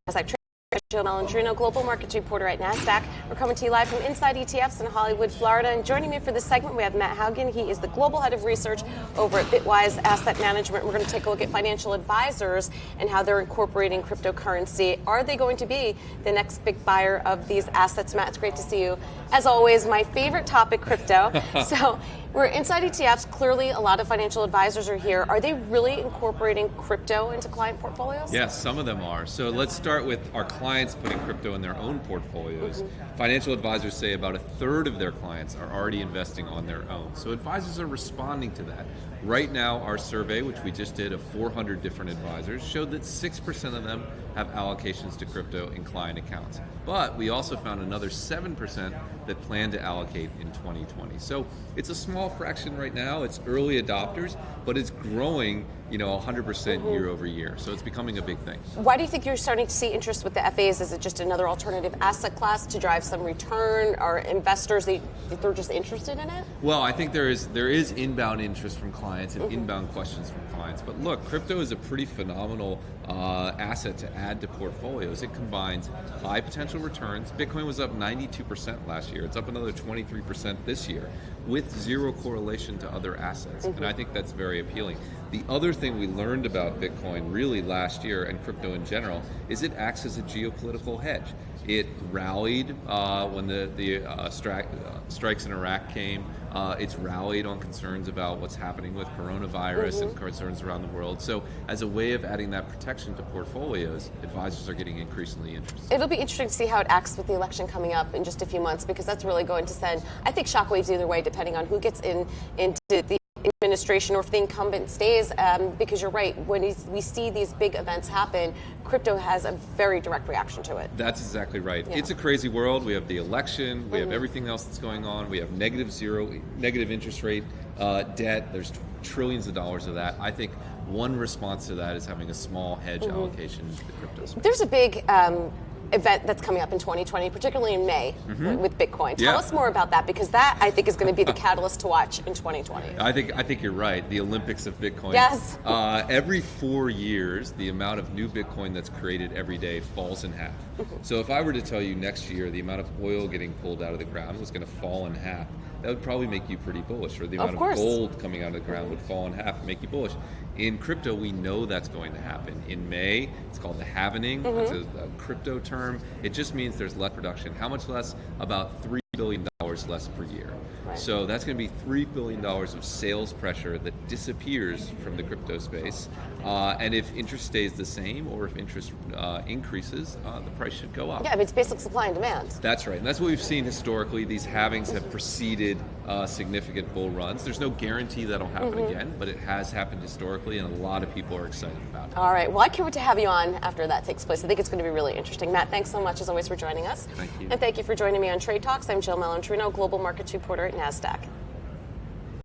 Nasdaq Malandrino, Global Markets Reporter at Nasdaq. We're coming to you live from Inside ETFs in Hollywood, Florida. And joining me for this segment, we have Matt Hougan. He is the Global Head of Research over at Bitwise Asset Management. We're going to take a look at financial advisors and how they're incorporating cryptocurrency. Are they going to be the next big buyer of these assets? Matt, it's great to see you. As always, my favorite topic, crypto. So we're Inside ETFs. Clearly, a lot of financial advisors are here. Are they really incorporating crypto into client portfolios? Yes, some of them are. So let's start with our clients putting crypto in their own portfolios. Financial advisors say about a third of their clients are already investing on their own. So advisors are responding to that. Right now, our survey, which we just did of 400 different advisors, showed that 6% of them have allocations to crypto in client accounts. But we also found another 7% that plan to allocate in 2020. So it's a small fraction right now. It's early adopters, but it's growing, 100% year over year. So it's becoming a big thing. Why do you think you're starting to see interest with the FAs? Is it just another alternative asset class to drive some return? Are investors, they're just interested in it? Well, I think there is inbound interest from clients and inbound questions from clients. But look, crypto is a pretty phenomenal asset to add to portfolios. It combines high potential returns. Bitcoin was up 92% last year. It's up another 23% this year with zero correlation to other assets. And I think that's very appealing. The other thing we learned about Bitcoin really last year, and crypto in general, is it acts as a geopolitical hedge. It rallied when the strikes in Iraq came. It's rallied on concerns about what's happening with coronavirus and concerns around the world. So as a way of adding that protection to portfolios, advisors are getting increasingly interested. It'll be interesting to see how it acts with the election coming up in just a few months, because that's really going to send, I think, shockwaves either way, depending on who gets into the administration or if the incumbent stays, because you're right, when we see these big events happen, crypto has a very direct reaction to it. That's exactly right. Yeah. It's a crazy world. We have the election, we have everything else that's going on, we have negative interest rate debt, there's trillions of dollars of that. I think one response to that is having a small hedge allocation to the crypto space. There's a big event that's coming up in 2020, particularly in May with Bitcoin. Tell us more about that, because that, I think, is going to be the catalyst to watch in 2020. I think you're right. The Olympics of Bitcoin. Yes. Every 4 years, the amount of new Bitcoin that's created every day falls in half. So if I were to tell you next year the amount of oil getting pulled out of the ground was going to fall in half, that would probably make you pretty bullish. Or the amount of gold coming out of the ground would fall in half and make you bullish. In crypto, we know that's going to happen. In May, it's called the halvening. It's a crypto term. It just means there's less production. How much less? About $3 billion less per year. Right. So that's going to be $3 billion of sales pressure that disappears from the crypto space. And if interest stays the same, or if interest increases, the price should go up. Yeah, I mean, it's basic supply and demand. That's right. And that's what we've seen historically. These halvings have preceded significant bull runs. There's no guarantee that'll happen again, but it has happened historically, and a lot of people are excited about it. All right. Well, I can't wait to have you on after that takes place. I think it's going to be really interesting. Matt, thanks so much, as always, for joining us. Thank you. And thank you for joining me on Trade Talks. I'm Jill Malandrino, Global Markets Reporter at Nasdaq.